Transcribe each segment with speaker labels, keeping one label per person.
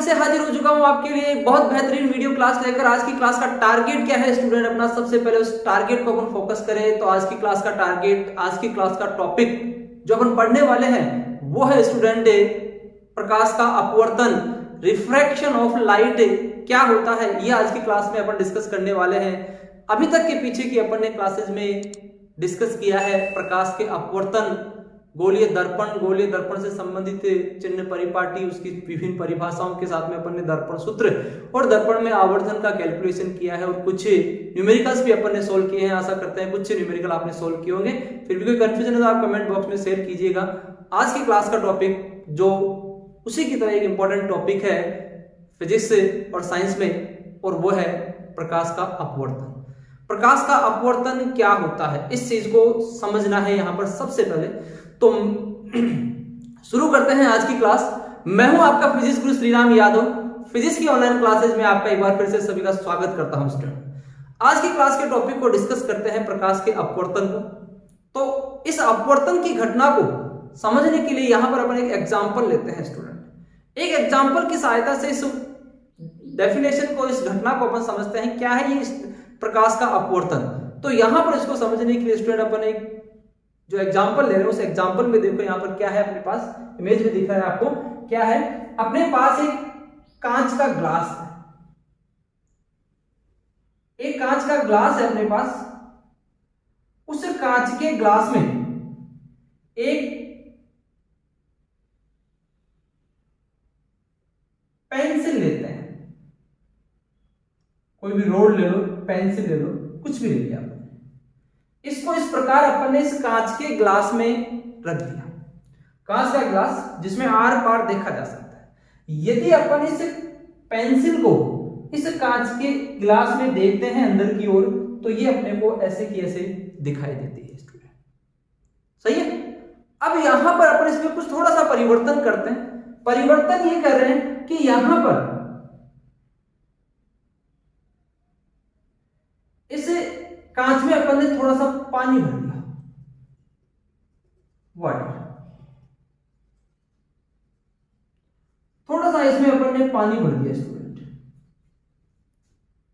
Speaker 1: से हाजिर हो चुका हूं आपके लिए एक बहुत बेहतरीन वीडियो क्लास लेकर। आज की क्लास का टारगेट क्या है स्टूडेंट, अपना सबसे पहले उस टारगेट को अपन फोकस करें। तो आज की क्लास का टारगेट, आज की क्लास का टॉपिक जो अपन पढ़ने वाले हैं वो है स्टूडेंट प्रकाश का अपवर्तन, रिफ्रैक्शन ऑफ लाइट क्या होता है, ये आज की क्लास में अपन डिस्कस करने वाले हैं। अभी तक के पीछे की अपन ने क्लासेस में डिस्कस किया है प्रकाश के अपवर्तन, गोलीय दर्पण से संबंधित चिन्ह परिपाटी, उसकी विभिन्न परिभाषाओं के साथ में अपन ने दर्पण सूत्र और दर्पण में आवर्धन का कैलकुलेशन किया है और कुछ न्यूमेरिकल्स भी अपन ने सोल्व किए हैं। आशा करते हैं कुछ न्यूमेरिकल आपने सोल्व किए होंगे। फिर भी कोई कंफ्यूजन है तो आप कमेंट बॉक्स में शेयर कीजिएगा। आज की क्लास का टॉपिक जो उसी की तरह एक इंपॉर्टेंट टॉपिक है फिजिक्स और साइंस में, और वो है प्रकाश का अपवर्तन। प्रकाश का अपवर्तन क्या होता है, इस चीज को समझना है यहाँ पर सबसे पहले। तो शुरू करते हैं आज की क्लास। मैं हूं आपका फिजिक्स गुरु श्रीराम यादव। फिजिक्स की ऑनलाइन क्लासेज में आपका एक बार फिर से सभी का स्वागत करता हूं स्टूडेंट। आज की क्लास के टॉपिक को डिस्कस करते हैं प्रकाश के अपवर्तन को। तो इस अपवर्तन की घटना को समझने के लिए यहां पर अपन एक एग्जांपल लेते हैं स्टूडेंट। एक एग्जांपल की सहायता से इस डेफिनेशन को, इस घटना को अपन समझते हैं क्या है ये प्रकाश का अपवर्तन। तो यहां पर इसको समझने के लिए स्टूडेंट अपन एक जो एग्जांपल ले रहे हैं उस एग्जांपल में देखो यहाँ पर क्या है, अपने पास इमेज में दिख रहा है आपको क्या है। अपने पास एक कांच का ग्लास है, एक कांच का ग्लास है अपने पास। उस कांच के ग्लास में एक पेंसिल लेते हैं, कोई भी रोड ले लो, पेंसिल ले लो, कुछ भी ले लिया। इसको इस प्रकार अपन ने इस कांच के ग्लास में रख दिया। कांच का ग्लास जिसमें आर पार देखा जा सकता है। यदि अपन इस पेंसिल को इस कांच के ग्लास में देखते हैं अंदर की ओर, तो ये अपने को ऐसे की ऐसे दिखाई देती है स्टूडेंट। सही है। अब यहां पर अपन इसमें कुछ थोड़ा सा परिवर्तन करते हैं। परिवर्तन ये कर रहे हैं कि यहां पर इस कांच में अपन ने थोड़ा सा पानी भर दिया, वाटर। थोड़ा सा इसमें अपन ने पानी भर दिया स्टूडेंट।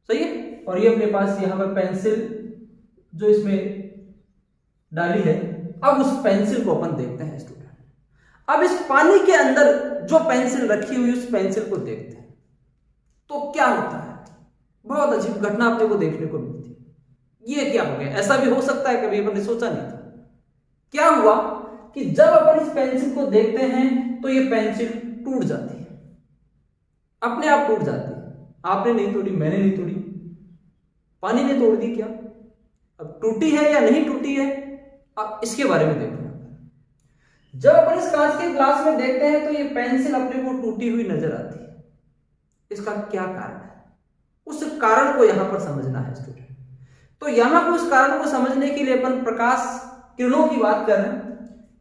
Speaker 1: सही है। और ये अपने पास यहां पर पेंसिल जो इसमें डाली है, अब उस पेंसिल को अपन देखते हैं स्टूडेंट। अब इस पानी के अंदर जो पेंसिल रखी हुई उस पेंसिल को देखते हैं तो क्या होता है। बहुत अजीब घटना अपने को देखने को मिलती है। ये क्या हो गया, ऐसा भी हो सकता है, कभी अपन ने सोचा नहीं था। क्या हुआ कि जब अपन इस पेंसिल को देखते हैं तो ये पेंसिल टूट जाती है, अपने आप टूट जाती है। आपने नहीं तोड़ी, मैंने नहीं तोड़ी, पानी ने तोड़ दी। क्या अब टूटी है या नहीं टूटी है, अब इसके बारे में देखो। जब अपन इस कांच के ग्लास में देखते हैं तो ये पेंसिल अपने को टूटी हुई नजर आती है। इसका क्या कारण है, उस कारण को यहां पर समझना है स्टूडेंट। तो यहां पर उस कारण को समझने के लिए अपन प्रकाश किरणों की बात कर रहे हैं।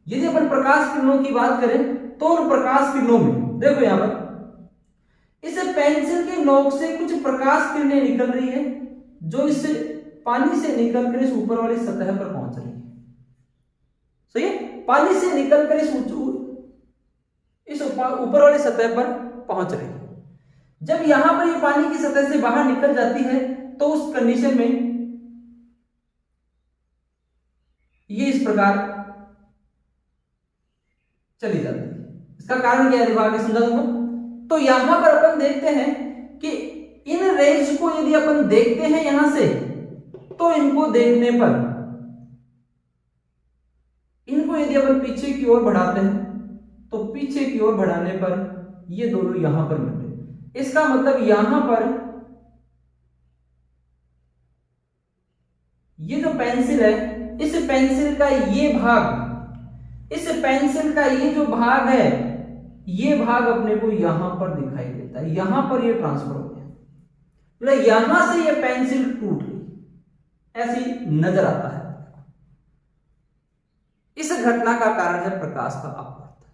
Speaker 1: यदि अपन प्रकाश किरणों की बात करें तो उन प्रकाश किरणों में देखो यहां पर इस पेंसिल के नोक से कुछ प्रकाश किरणें निकल रही है जो इस पानी से निकलकर इस ऊपर वाली सतह पर पहुंच रही है। सही है। पानी से निकलकर इस ऊपर वाली सतह पर पहुंच रही है। जब यहां पर ये पानी की सतह से बाहर निकल जाती है तो उस कंडीशन में ये इस प्रकार चली जाती है। इसका कारण क्या है देखो आगे समझा दूंगा। तो यहां पर अपन देखते हैं कि इन रेज को यदि अपन देखते हैं यहां से, तो इनको देखने पर, इनको यदि अपन पीछे की ओर बढ़ाते हैं तो पीछे की ओर बढ़ाने पर ये दोनों यहां पर मिलते। इसका मतलब यहां पर ये जो पेंसिल है, इस पेंसिल का ये भाग, इस पेंसिल का ये जो भाग है, ये भाग अपने को यहां पर दिखाई देता है। यहां पर ये ट्रांसफर हो गया, मतलब यहां से ये पेंसिल टूट गई, ऐसी नजर आता है। इस घटना का कारण है प्रकाश का अपवर्तन।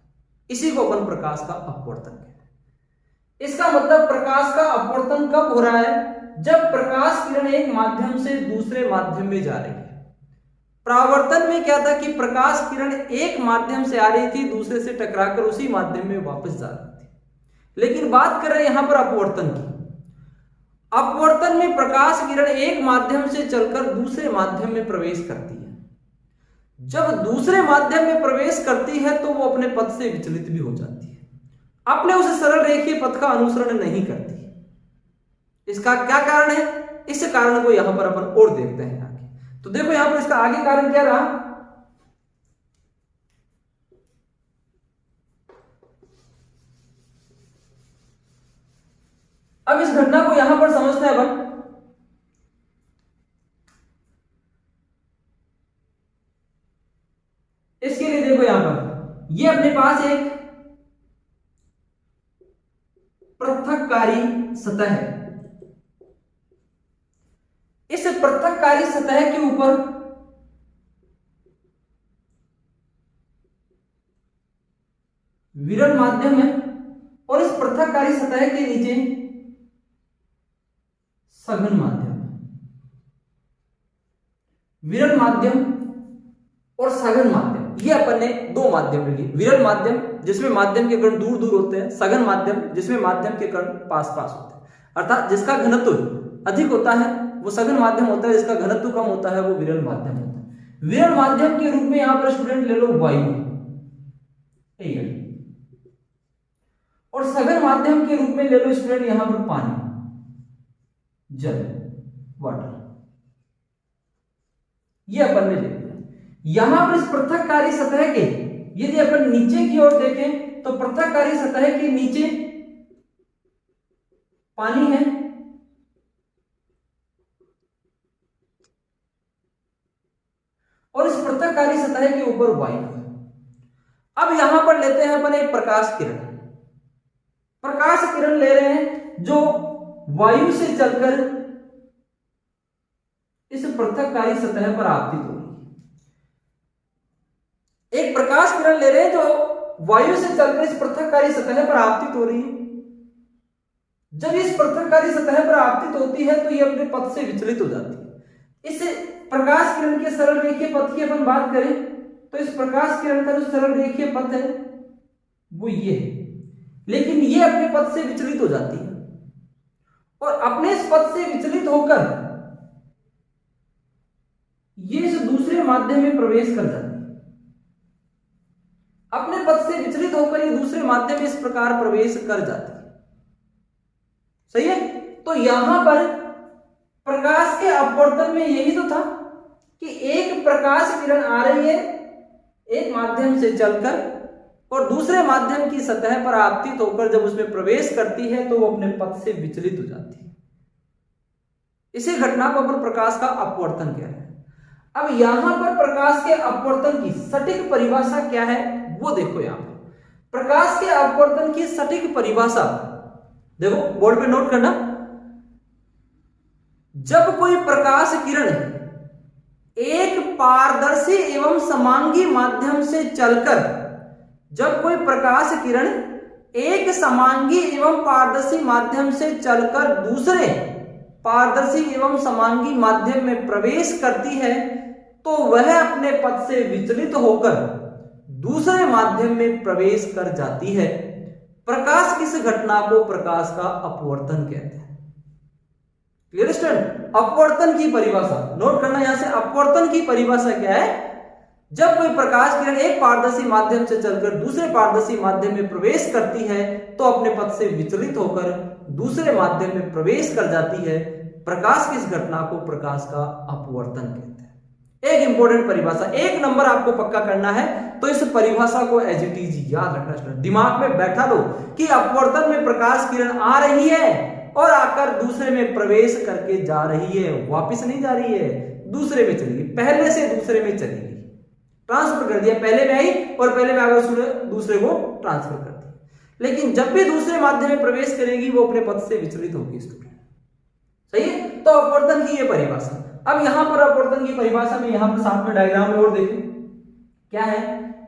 Speaker 1: इसी को अपन प्रकाश का अपवर्तन कहते हैं। इसका मतलब प्रकाश का अपवर्तन कब हो रहा है, जब प्रकाश किरण एक माध्यम से दूसरे माध्यम में जा रही है। परावर्तन में क्या था कि प्रकाश किरण एक माध्यम से आ रही थी, दूसरे से टकराकर उसी माध्यम में वापस जा रही थी। लेकिन बात कर रहे हैं यहां पर अपवर्तन की। अपवर्तन में प्रकाश किरण एक माध्यम से चलकर दूसरे माध्यम में प्रवेश करती है। जब दूसरे माध्यम में प्रवेश करती है तो वो अपने पथ से विचलित भी हो जाती है, अपने उस सरल रेखीय पथ का अनुसरण नहीं करती। इसका क्या कारण है? इस कारण को यहां पर अपन और देखते हैं आगे। तो देखो यहां पर इसका आगे कारण क्या रहा। अब इस घटना को यहां पर समझते हैं अपन। इसके लिए देखो यहां पर ये अपने पास एक पृथककारी सतह है। इस पृथककारी सतह के ऊपर विरल माध्यम है और इस पृथककारी सतह के नीचे सघन माध्यम है। विरल माध्यम और सघन माध्यम, ये अपन ने दो माध्यम ले लिए। विरल माध्यम जिसमें माध्यम के कण दूर दूर होते हैं, सघन माध्यम जिसमें माध्यम के कण पास पास होते हैं। अर्थात जिसका घनत्व अधिक होता है वो सघन माध्यम होता है, जिसका घनत्व कम होता है वो विरल माध्यम होता है। विरल माध्यम के रूप में यहां पर स्टूडेंट ले लो वायु, और सघन माध्यम के रूप में ले लो स्टूडेंट यहां पर पानी, जल, वाटर। ये अपन ने ले लिया। यहां पर इस पृथककारी सतह के यदि अपन नीचे की ओर देखें तो पृथककारी सतह के नीचे पानी है और इस पृथककारी सतह के ऊपर वायु है। अब यहां पर लेते हैं अपन एक प्रकाश किरण। प्रकाश किरण ले रहे हैं जो वायु से चलकर इस पृथककारी सतह पर आपतित हो रही है। एक प्रकाश किरण ले रहे हैं जो वायु से चलकर इस पृथककारी सतह पर आपतित हो रही है। जब इस पृथककारी सतह पर आपतित होती है तो ये अपने पथ से विचलित हो जाती है। इस प्रकाश किरण के सरल रेखीय पथ की अपन बात करें तो इस प्रकाश किरण का जो सरल रेखीय पथ है वो ये है, लेकिन ये अपने पथ से विचलित हो जाती है और अपने इस पथ से विचलित होकर ये इस दूसरे माध्यम में प्रवेश कर जाती है। अपने पथ से विचलित होकर ये दूसरे माध्यम में इस प्रकार प्रवेश कर जाती है। सही है। तो यहां पर प्रकाश के अपवर्तन में यही तो था कि एक प्रकाश किरण आ रही है एक माध्यम से चलकर और दूसरे माध्यम की सतह पर आपतित होकर जब उसमें प्रवेश करती है तो वो अपने पथ से विचलित हो जाती है। इसी घटना को अपन प्रकाश का अपवर्तन कह रहे हैं। अब यहां पर प्रकाश के अपवर्तन की सटीक परिभाषा क्या है वो देखो। यहां पर प्रकाश के अपवर्तन की सटीक परिभाषा देखो, बोर्ड पे नोट करना। जब कोई प्रकाश किरण एक पारदर्शी एवं समांगी माध्यम से चलकर, जब कोई प्रकाश किरण एक समांगी एवं पारदर्शी माध्यम से चलकर दूसरे पारदर्शी एवं समांगी माध्यम में प्रवेश करती है तो वह अपने पथ से विचलित होकर दूसरे माध्यम में प्रवेश कर जाती है। प्रकाश किस घटना को प्रकाश का अपवर्तन कहते हैं। Clear student? अपवर्तन की परिभाषा नोट करना। यहां से अपवर्तन की परिभाषा क्या है? जब कोई प्रकाश किरण एक पारदर्शी माध्यम से चलकर दूसरे पारदर्शी माध्यम में प्रवेश करती है तो अपने पथ से विचलित होकर दूसरे माध्यम में प्रवेश कर जाती है। प्रकाश किस घटना को प्रकाश का अपवर्तन कहते हैं। एक इंपॉर्टेंट परिभाषा, एक नंबर आपको पक्का करना है तो इस परिभाषा को एज इट इज याद रखना, दिमाग में बैठा लो कि अपवर्तन में प्रकाश किरण आ रही है और आकर दूसरे में प्रवेश करके जा रही है, वापस नहीं जा रही है, दूसरे में चली गई, पहले से दूसरे में चली गई, ट्रांसफर कर दिया। पहले में आई और पहले में आकर दूसरे को ट्रांसफर कर दिया। लेकिन जब भी दूसरे माध्यम में प्रवेश करेगी वो अपने पथ से विचलित होगी स्टूडेंट। सही है। तो अपवर्तन की ये परिभाषा। अब यहां पर अपवर्तन की परिभाषा में यहां पर साथ में डायग्राम में और देखें क्या है।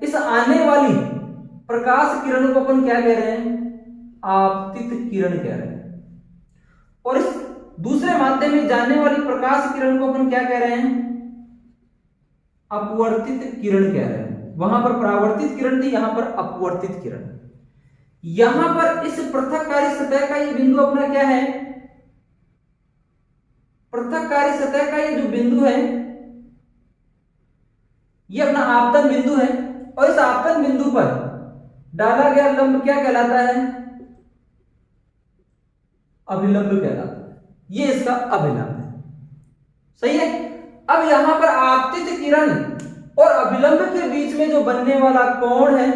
Speaker 1: इस आने वाली प्रकाश किरण को अपन क्या कह रहे हैं? आपतित किरण कह रहे हैं। और इस दूसरे माध्यम में जाने वाली प्रकाश किरण को अपन क्या कह रहे हैं? अपवर्तित किरण कह रहे हैं। वहां पर परावर्तित किरण थी, यहां पर अपवर्तित किरण। यहां पर इस पृथककारी सतह का ये बिंदु अपना क्या है, पृथककारी सतह का ये जो बिंदु है ये अपना आपतन बिंदु है, और इस आपतन बिंदु पर डाला गया लंब क्या कहलाता है, अभिलंब कहलाता है। ये इसका अभिलंब है, सही है। अब यहां पर आपतित किरण और अभिलंब के बीच में जो बनने वाला कोण है,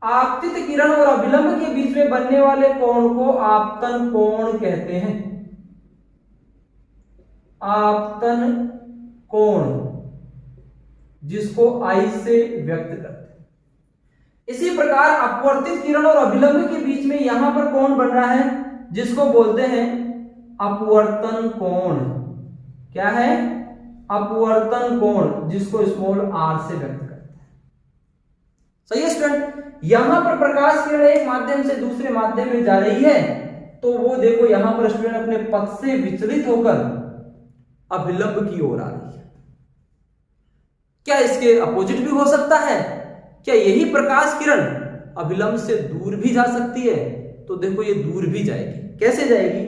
Speaker 1: आपतित किरण और अभिलंब के बीच में बनने वाले कोण को आपतन कोण कहते हैं, आपतन कोण, जिसको आई से व्यक्त करते हैं। इसी प्रकार अपवर्तित किरण और अभिलंब के बीच में यहां पर कोण बन रहा है जिसको बोलते हैं अपवर्तन कोण। क्या है, अपवर्तन कोण, जिसको स्मॉल आर से व्यक्त करते हैं। सही है स्टूडेंट। यहां पर प्रकाश किरण एक माध्यम से दूसरे माध्यम में जा रही है, तो वो देखो यहां पर स्टूडेंट अपने पथ से विचलित होकर अभिलंब की ओर आ रही है। क्या इसके अपोजिट भी हो सकता है? क्या यही प्रकाश किरण अभिलंब से दूर भी जा सकती है? तो देखो ये दूर भी जाएगी। कैसे जाएगी?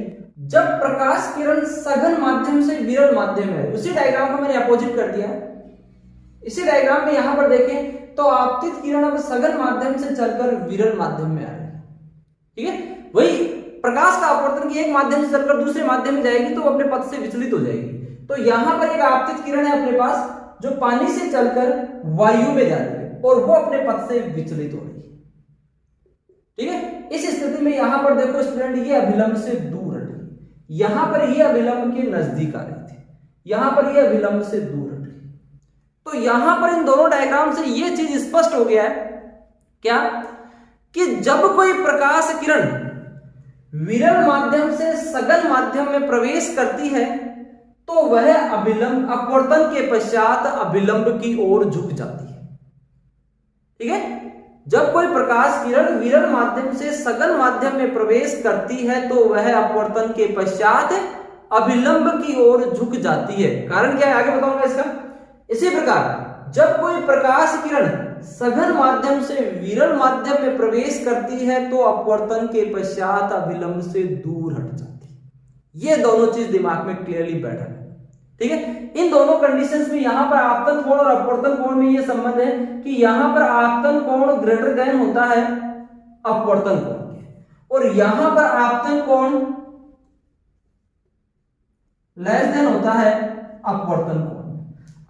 Speaker 1: जब प्रकाश किरण सघन माध्यम से विरल माध्यम है, उसी डायग्राम को मैंने अपोजिट कर दिया है। इसी डायग्राम में यहां पर देखें तो आपतित किरण अब सघन माध्यम से चलकर विरल माध्यम में आ रही है, ठीक है। वही प्रकाश का अपवर्तन की एक माध्यम से चलकर दूसरे माध्यम में जाएगी तो वो अपने पथ से विचलित हो जाएगी। तो यहां पर एक आपतित किरण है अपने पास जो पानी से चलकर वायु में जा रही है और वो अपने पथ से विचलित हो रही है, ठीक है। इस स्थिति में यहां पर देखो स्टूडेंट ये अभिलंब से दूर हट गई, यहां पर ये अभिलंब के नजदीक आ रही थी, यहां पर ये अभिलंब से दूर हट गई। तो यहां पर इन दोनों डायग्राम से ये चीज स्पष्ट हो गया है क्या, कि जब कोई प्रकाश किरण विरल माध्यम से सघन माध्यम में प्रवेश करती है तो वह अभिलंब अपवर्तन के पश्चात अभिलंब की ओर झुक जाती है, ठीक है। जब कोई प्रकाश किरण विरल माध्यम से सघन माध्यम में प्रवेश करती है तो वह अपवर्तन के पश्चात अभिलंब की ओर झुक जाती है। कारण क्या है आगे बताऊंगा इसका। इसी प्रकार जब कोई प्रकाश किरण सघन माध्यम से विरल माध्यम में प्रवेश करती है तो अपवर्तन के पश्चात अभिलंब से दूर हट जाती है। ये दोनों चीज दिमाग में क्लियरली बैठा है, ठीक है। इन दोनों कंडीशंस में यहां पर आपतन कोण और अपवर्तन कोण में ये संबंध है कि यहां पर आपतन कोण ग्रेटर देन होता है अपवर्तन कोण के, और यहां पर आपतन कोण लेस देन होता है अपवर्तन कोण।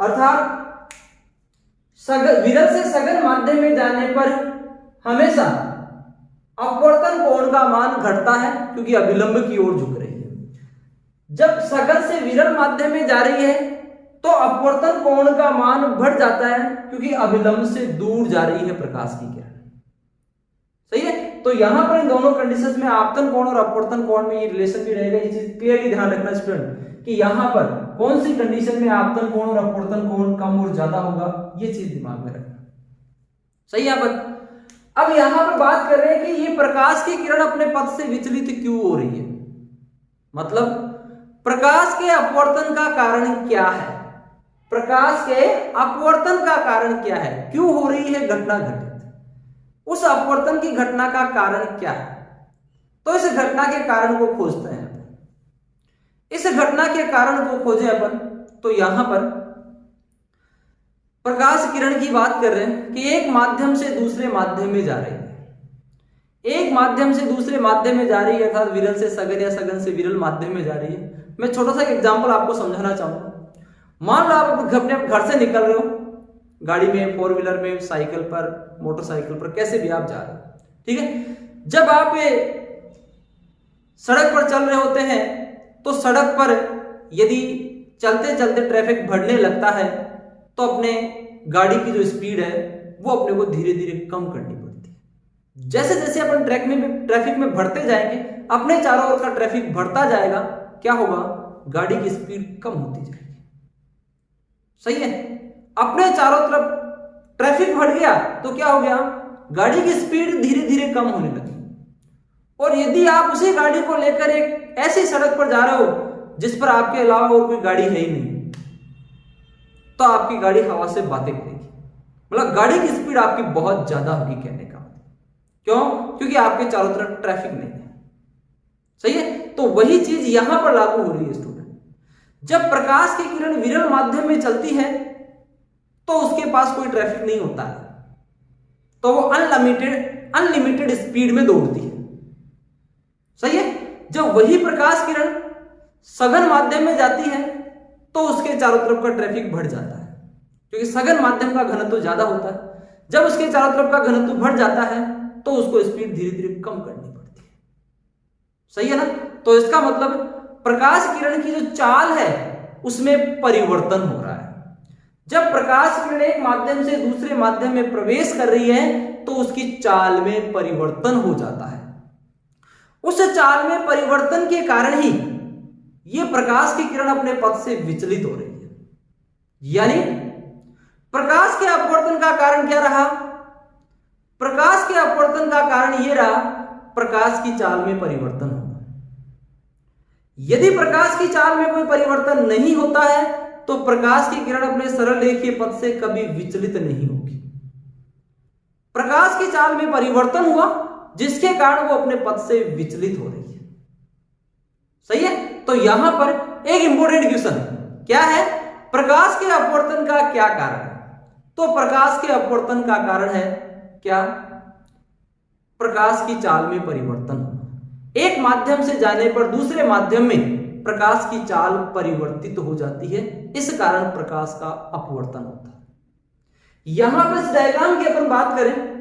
Speaker 1: अर्थात विरल से सघन माध्यम में जाने पर हमेशा अपवर्तन कोण का मान घटता है क्योंकि अभिलंब की ओर झुक रही है। जब सघन से विरल माध्यम में जा रही है तो अपवर्तन कोण का मान बढ़ जाता है क्योंकि अभिलंब से दूर जा रही है प्रकाश की किरण, सही है। तो यहां पर इन दोनों कंडीशंस में आपतन कोण और अपवर्तन कोण में ये रिलेशन भी रहेगा। ये चीज क्लियरली ध्यान रखना स्टूडेंट कि यहां पर कौन सी कंडीशन में आपतन कोण और अपवर्तन कोण कम और ज्यादा होगा, ये चीज दिमाग में रखना, सही। यहां पर अब यहां पर बात कर रहे हैं कि ये प्रकाश की किरण अपने पथ से विचलित क्यों हो रही है, मतलब प्रकाश के अपवर्तन का कारण क्या है, प्रकाश के अपवर्तन का कारण क्या है, क्यों हो रही है घटना घटित, उस अपवर्तन की घटना का कारण क्या है। तो इस घटना के कारण को खोजते हैं। इस घटना के कारण को खोजे अपन तो यहां पर प्रकाश किरण की बात कर रहे हैं कि एक माध्यम से दूसरे माध्यम में जा रही है, एक माध्यम से दूसरे माध्यम में जा रही है, अर्थात विरल से सघन या सघन से विरल माध्यम में जा रही है। मैं छोटा सा एग्जांपल आपको समझाना चाहूंगा। मान लो आप अपने घर से निकल रहे हो, गाड़ी में, फोर व्हीलर में, साइकिल पर, मोटरसाइकिल पर, कैसे भी आप जा रहे हो, ठीक है। जब आप सड़क पर चल रहे होते हैं तो सड़क पर यदि चलते चलते ट्रैफिक बढ़ने लगता है तो अपने गाड़ी की जो स्पीड है वो अपने को धीरे धीरे कम करनी पड़ती है। जैसे जैसे अपन ट्रैफिक में बढ़ते जाएंगे, अपने चारों ओर का ट्रैफिक बढ़ता जाएगा, क्या होगा, गाड़ी की स्पीड कम होती जाएगी, सही है। अपने चारों तरफ ट्रैफिक बढ़ गया तो क्या हो गया, गाड़ी की स्पीड धीरे धीरे कम होने लगी। और यदि आप उसी गाड़ी को लेकर एक ऐसी सड़क पर जा रहे हो जिस पर आपके अलावा और कोई गाड़ी है ही नहीं, तो आपकी गाड़ी हवा से बातें करेगी, मतलब गाड़ी की स्पीड आपकी बहुत ज्यादा होगी कहने का, क्यों? क्योंकि आपके चारों तरफ ट्रैफिक नहीं है। सही है, तो वही चीज यहां पर लागू हो रही है स्टूडेंट। जब प्रकाश की किरण विरल माध्यम में चलती है तो उसके पास कोई ट्रैफिक नहीं होता है, तो वो अनलिमिटेड स्पीड में दौड़ती है। सही है, जब वही प्रकाश किरण सघन माध्यम में जाती है तो उसके चारों तरफ का ट्रैफिक बढ़ जाता है, क्योंकि सघन माध्यम का घनत्व ज्यादा होता है। जब उसके चारों तरफ का घनत्व बढ़ जाता है तो उसको स्पीड धीरे धीरे कम करनी पड़ती है। सही है ना? तो इसका मतलब प्रकाश किरण की जो चाल है उसमें परिवर्तन हो रहा है। जब प्रकाश किरण एक माध्यम से दूसरे माध्यम में प्रवेश कर रही है तो उसकी चाल में परिवर्तन हो जाता है। उस चाल में परिवर्तन के कारण ही यह प्रकाश की किरण अपने पथ से विचलित हो रही है। यानी प्रकाश के अपवर्तन का कारण क्या रहा? प्रकाश के अपवर्तन का कारण यह रहा प्रकाश की चाल में परिवर्तन होना। यदि प्रकाश की चाल में कोई परिवर्तन नहीं होता है तो प्रकाश की किरण अपने सरल रेखीय पथ से कभी विचलित नहीं होगी। प्रकाश की चाल में परिवर्तन हुआ जिसके कारण वो अपने पथ से विचलित हो रही है। सही है, तो यहां पर एक इंपॉर्टेंट क्वेश्चन क्या है? प्रकाश के अपवर्तन का क्या कारण है? तो प्रकाश के अपवर्तन का कारण है क्या? प्रकाश की चाल में परिवर्तन होना। एक माध्यम से जाने पर दूसरे माध्यम में प्रकाश की चाल परिवर्तित हो जाती है, इस कारण प्रकाश का अपवर्तन होता है। यहां पर इस डायग्राम की अपन बात करें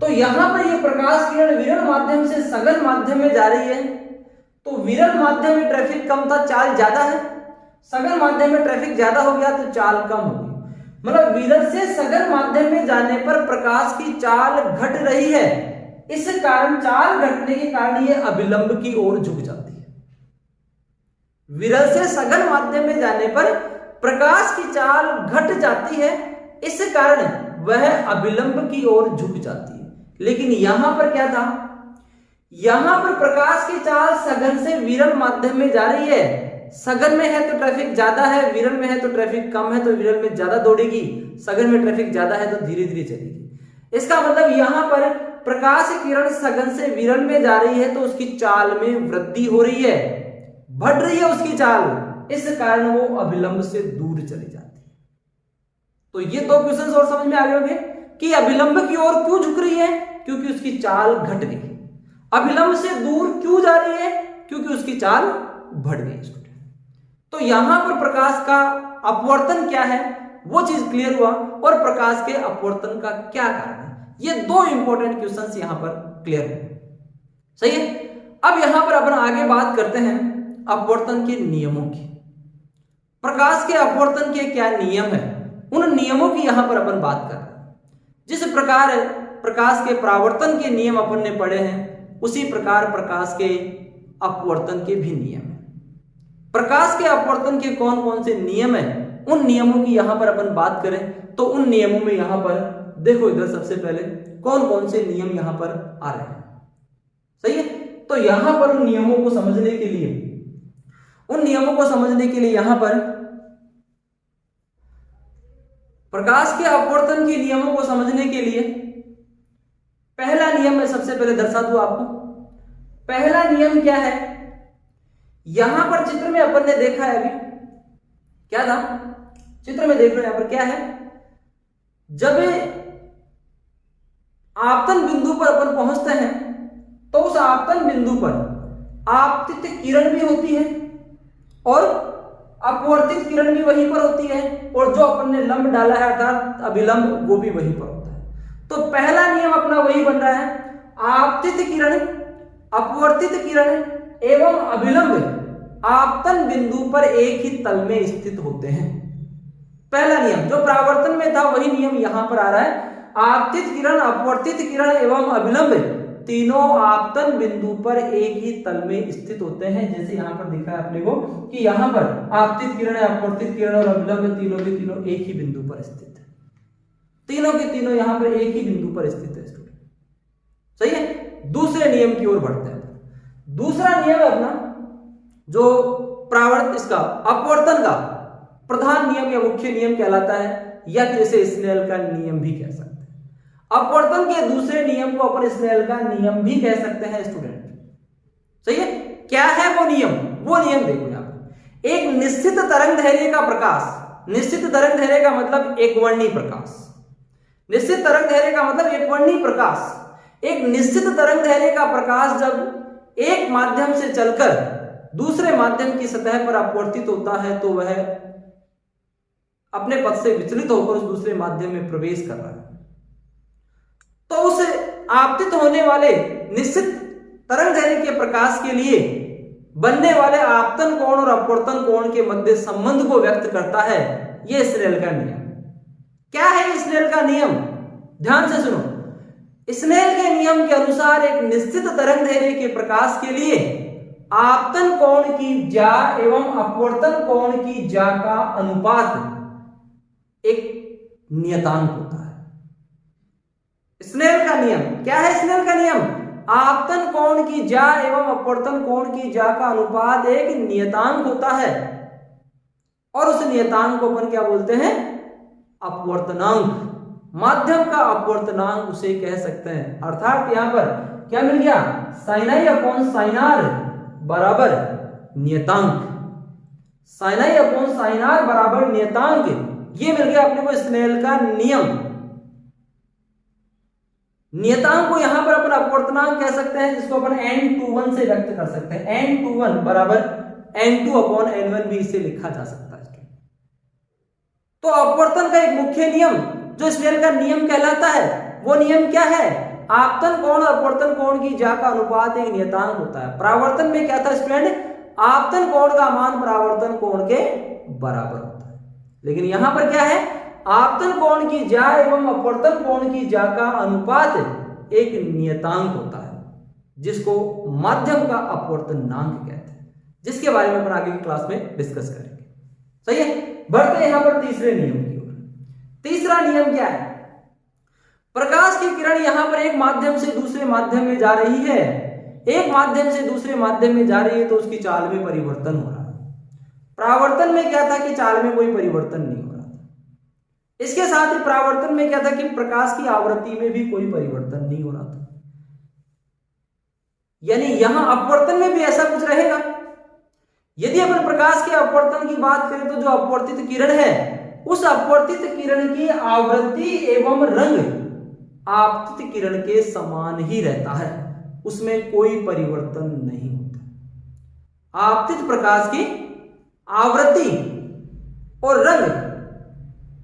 Speaker 1: तो यहां पर यह प्रकाश किरण विरल माध्यम से सघन माध्यम में जा रही है, तो विरल माध्यम में ट्रैफिक कम था, चाल ज्यादा है। सघन माध्यम में ट्रैफिक ज्यादा हो गया तो चाल कम हो गई। मतलब विरल से सघन माध्यम में जाने पर प्रकाश की चाल घट रही है, इस कारण चाल घटने के कारण यह अभिलंब की ओर झुक जाती है। विरल से सघन माध्यम में जाने पर प्रकाश की चाल घट जाती है, इस कारण वह अभिलंब की ओर झुक जाती है। लेकिन यहां पर क्या था? यहां पर प्रकाश की चाल सघन से विरल माध्यम में जा रही है। सघन में है तो ट्रैफिक ज्यादा है, विरल में है तो ट्रैफिक कम है, तो विरल में ज्यादा दौड़ेगी, सघन में ट्रैफिक ज्यादा है तो धीरे धीरे चलेगी। इसका मतलब यहां पर प्रकाश किरण सघन से विरल में जा रही है तो उसकी चाल में वृद्धि हो रही है, बढ़ रही है उसकी चाल, इस कारण वो अभिलंब से दूर चली जाती है। तो ये दो क्वेश्चंस और समझ में आ गए होंगे कि अभिलंब की ओर क्यों झुक रही है? क्योंकि उसकी चाल घट गई। अभिलंब से दूर क्यों जा रही है? क्योंकि उसकी चाल बढ़ गई। तो यहां पर प्रकाश का अपवर्तन क्या है वो चीज क्लियर हुआ, और प्रकाश के अपवर्तन का क्या कारण है, ये दो इंपॉर्टेंट क्वेश्चंस यहां पर क्लियर हुए। सही है, अब यहां पर अपन आगे बात करते हैं अपवर्तन के नियमों की। प्रकाश के अपवर्तन के क्या नियम है, उन नियमों की यहां पर अपन बात कर रहे हैं। जिस प्रकार प्रकाश के परावर्तन के नियम अपन ने पढ़े हैं, उसी प्रकार प्रकाश के अपवर्तन के भी नियम है। प्रकाश के अपवर्तन के कौन कौन से नियम है, उन नियमों की यहां पर अपन बात करें तो उन नियमों में यहां पर देखो, इधर सबसे पहले कौन कौन से नियम यहां पर आ रहे हैं। सही है, तो यहां पर उन नियमों को समझने के लिए यहां पर प्रकाश के अपवर्तन के नियमों को समझने के लिए पहला नियम मैं सबसे पहले दर्शा दूं आपको। पहला नियम क्या है? यहां पर चित्र में अपन ने देखा है, अभी क्या था चित्र में देख रहे हैं, यहां पर क्या है? जब आपतन बिंदु पर अपन पहुंचते हैं तो उस आपतन बिंदु पर आपतित किरण भी होती है और अपवर्तित किरण भी वहीं पर होती है, और जो अपन ने लंब डाला है अर्थात अभिलंब, वो भी वहीं पर होता है। तो पहला नियम अपना वही बन रहा है, आपतित किरण, अपवर्तित किरण एवं अभिलंब आपतन बिंदु पर एक ही तल में स्थित होते हैं। पहला नियम जो परावर्तन में था वही नियम यहां पर आ रहा है। आपतित किरण, अपवर्तित किरण एवं अभिलंब तीनों आपतन बिंदु पर एक ही तल में स्थित होते हैं। जैसे यहां पर दिखा है अपने को कि यहां पर आपतित किरण, अपवर्तित किरण और अभिलंब तीनों के तीनों एक ही बिंदु पर स्थित है। तीनों के तीनों यहां पर एक ही बिंदु पर स्थित है स्टूडेंट। सही है, दूसरे नियम की ओर बढ़ते हैं। दूसरा नियम है अपना जो इसका अपवर्तन का प्रधान नियम या मुख्य नियम कहलाता है, या जैसे स्नेल का नियम भी कह सकते हैं। अपवर्तन के दूसरे नियम को अपन स्नेल का नियम भी कह सकते हैं स्टूडेंट। सही है, क्या है वो नियम? वो नियम देखो यहां पर, एक निश्चित तरंगदैर्घ्य का प्रकाश, निश्चित तरंगदैर्घ्य का मतलब एकवर्णी प्रकाश, निश्चित तरंगदैर्घ्य का मतलब एकवर्णी प्रकाश, एक निश्चित तरंगदैर्घ्य का प्रकाश जब एक माध्यम से चलकर दूसरे माध्यम की सतह पर अपवर्तित होता है तो वह अपने पथ से विचलित होकर उस दूसरे माध्यम में प्रवेश कर रहा है। तो उस आपतित होने वाले निश्चित तरंगदैर्घ्य के प्रकाश के लिए बनने वाले आपतन कोण और अपवर्तन कोण के मध्य संबंध को व्यक्त करता है यह स्नेल का नियम। क्या है स्नेल का नियम? ध्यान से सुनो। स्नेल के नियम के अनुसार एक निश्चित तरंगदैर्घ्य के प्रकाश के लिए आपतन कोण की ज्या एवं अपवर्तन कोण की ज्या का अनुपात एक नियतांक होता है। स्नेल का नियम क्या है? स्नेल का नियम आपतन कोण की ज्या एवं अपवर्तन कोण की ज्या का अनुपात एक नियतांक होता है और उस नियतांक को अपन क्या बोलते हैं? अपवर्तनांक। माध्यम का अपवर्तनांक उसे कह सकते हैं। अर्थात यहां पर क्या मिल गया? sin i upon sin r बराबर नियतांक, sin i upon sin r बराबर नियतांक, ये मिल गया अपने को स्नेल का नियम। नियतांक को यहां पर अपन अपवर्तनांक कह सकते हैं, जिसको अपन n21 से व्यक्त कर सकते हैं। n21 बराबर n2 अपॉन n1 भी इसे लिखा जा सकता है। तो अपवर्तन का एक मुख्य नियम जो स्नेल का नियम कहलाता है, वो नियम क्या है? आपतन कोण और अपवर्तन कोण की ज्या का अनुपात एक नियतांक होता है। परावर्तन में क्या था स्टूडेंट? आपतन कोण का मान परावर्तन कोण के बराबर होता है। लेकिन यहां पर क्या है? आपतन कोण की ज्या एवं अपवर्तन कोण की ज्या का अनुपात एक नियतांक होता है, जिसको माध्यम का अपवर्तनांक कहते हैं, जिसके बारे में अपन आगे की क्लास में डिस्कस करेंगे। सही है, बढ़ते यहां पर तीसरे नियम की ओर। तीसरा नियम क्या है? प्रकाश की किरण यहां पर एक माध्यम से दूसरे माध्यम में जा रही है, एक माध्यम से दूसरे माध्यम में जा रही है तो उसकी चाल में परिवर्तन हो रहा है। परावर्तन में क्या था कि चाल में कोई परिवर्तन नहीं हो रहा था। इसके साथ ही परावर्तन में क्या था कि प्रकाश की आवृत्ति में भी कोई परिवर्तन नहीं हो रहा था। यानी यहां अपवर्तन में भी ऐसा कुछ रहेगा। यदि अपन प्रकाश के अपवर्तन की बात करें तो जो अपवर्तित किरण है, उस अपवर्तित किरण की आवृत्ति एवं रंग आपतित किरण के समान ही रहता है, उसमें कोई परिवर्तन नहीं होता। आपतित प्रकाश की आवृत्ति और रंग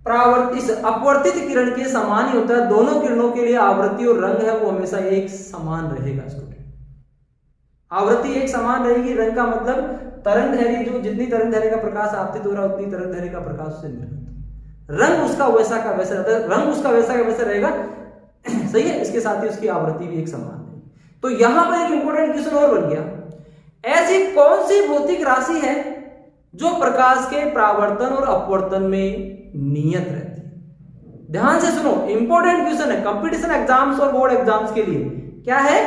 Speaker 1: परावर्तित अपवर्तित किरण के समान ही होता है। दोनों किरणों के लिए आवृत्ति और रंग है वो हमेशा एक समान रहेगा स्टूडेंट। आवृत्ति एक समान रहेगी, रंग का मतलब तरंगदैर्घ्य, जो जितनी तरंगदैर्घ्य का प्रकाश आपतित हो रहा है उतनी तरंगदैर्घ्य का प्रकाश उससे निर्गत। रंग उसका वैसा का वैसा रहता है, रंग उसका वैसा का वैसा रहेगा। सही है, इसके साथ ही उसकी आवृत्ति भी एक समान है। तो यहां पर एक इंपॉर्टेंट क्वेश्चन और बन गया, ऐसी कौन सी भौतिक राशि है जो प्रकाश के परावर्तन और अपवर्तन में नियत रहती है? ध्यान से सुनो, इंपॉर्टेंट क्वेश्चन है कंपटीशन एग्जाम्स और बोर्ड एग्जाम्स के लिए। क्या है?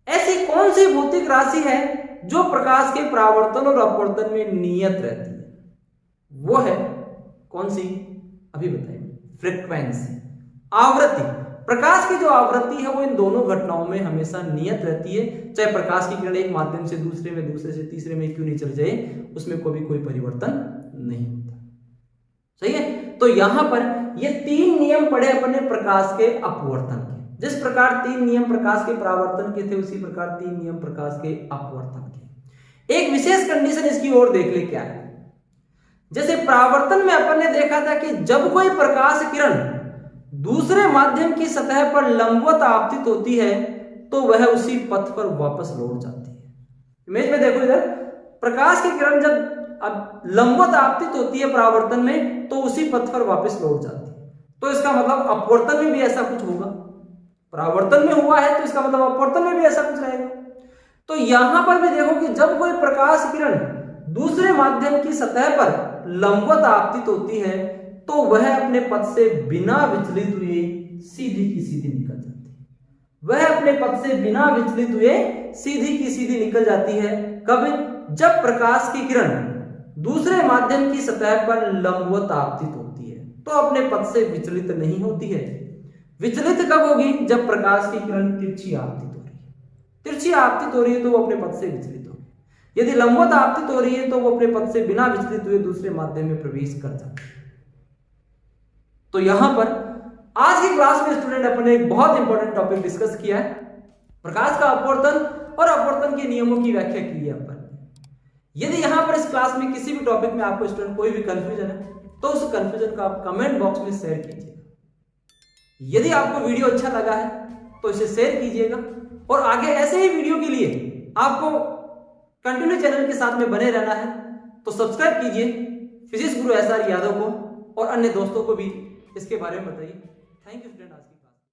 Speaker 1: ऐसी कौन सी भौतिक राशि है जो प्रकाश के परावर्तन और अपवर्तन में नियत रहती है? वो है कौन सी? अभी बताइए। फ्रीक्वेंसी, आवृत्ति। प्रकाश की जो आवृत्ति है वो इन दोनों घटनाओं में हमेशा नियत रहती है। चाहे प्रकाश की किरण एक माध्यम से दूसरे में, दूसरे से तीसरे में क्यों नहीं चल जाए, उसमें कभी कोई परिवर्तन नहीं होता। सही है, तो यहां पर ये तीन नियम पढ़े अपने प्रकाश के अपवर्तन के। जिस प्रकार तीन नियम प्रकाश के परावर्तन के थे, उसी प्रकार तीन नियम प्रकाश के अपवर्तन के। एक विशेष कंडीशन इसकी ओर देख ले क्या है। जैसे परावर्तन में अपन ने देखा था कि जब कोई प्रकाश किरण दूसरे माध्यम की सतह पर लंबवत आपतित होती है तो वह उसी पथ पर वापस लौट जाती है। इमेज में देखो इधर, प्रकाश की किरण जब अब लंबवत आपतित होती है परावर्तन में तो उसी पथ पर वापस लौट जाती है। तो इसका मतलब अपवर्तन में भी ऐसा कुछ होगा। परावर्तन में हुआ है तो इसका मतलब अपवर्तन में भी ऐसा कुछ रहेगा। तो यहां पर भी देखो कि जब कोई प्रकाश किरण दूसरे माध्यम की सतह पर लंबवत आपतित होती है तो वह अपने पथ से बिना विचलित हुए सीधी की सीधी निकल जाती है। वह अपने पथ से बिना विचलित हुए सीधी की सीधी निकल जाती है। कब? जब प्रकाश की किरण दूसरे माध्यम की सतह पर लंबवत आपतित होती है तो अपने पथ से विचलित नहीं होती है। विचलित कब होगी? जब प्रकाश की किरण तिरछी आपतित हो रही है। तिरछी आपतित हो रही है तो वो अपने पथ से विचलित होगी। यदि लंबवत आपतित हो रही है तो वो अपने पथ से बिना विचलित हुए दूसरे माध्यम में प्रवेश कर जाती है। तो यहां पर आज की क्लास में स्टूडेंट अपन ने एक बहुत इंपॉर्टेंट टॉपिक डिस्कस किया है, प्रकाश का अपवर्तन और अपवर्तन के नियमों की व्याख्या की है अपन। यदि यहां पर इस क्लास में किसी भी टॉपिक में आपको स्टूडेंट कोई भी कंफ्यूजन है तो उस कंफ्यूजन को आप कमेंट बॉक्स में शेयर कीजिएगा। यदि आपको वीडियो अच्छा लगा है तो इसे शेयर कीजिएगा और आगे ऐसे ही वीडियो के लिए आपको कंटिन्यू चैनल के साथ में बने रहना है तो सब्सक्राइब कीजिए फिजिक्स गुरु SR यादव को और अन्य दोस्तों को भी इसके बारे में बताइए। Thank you student.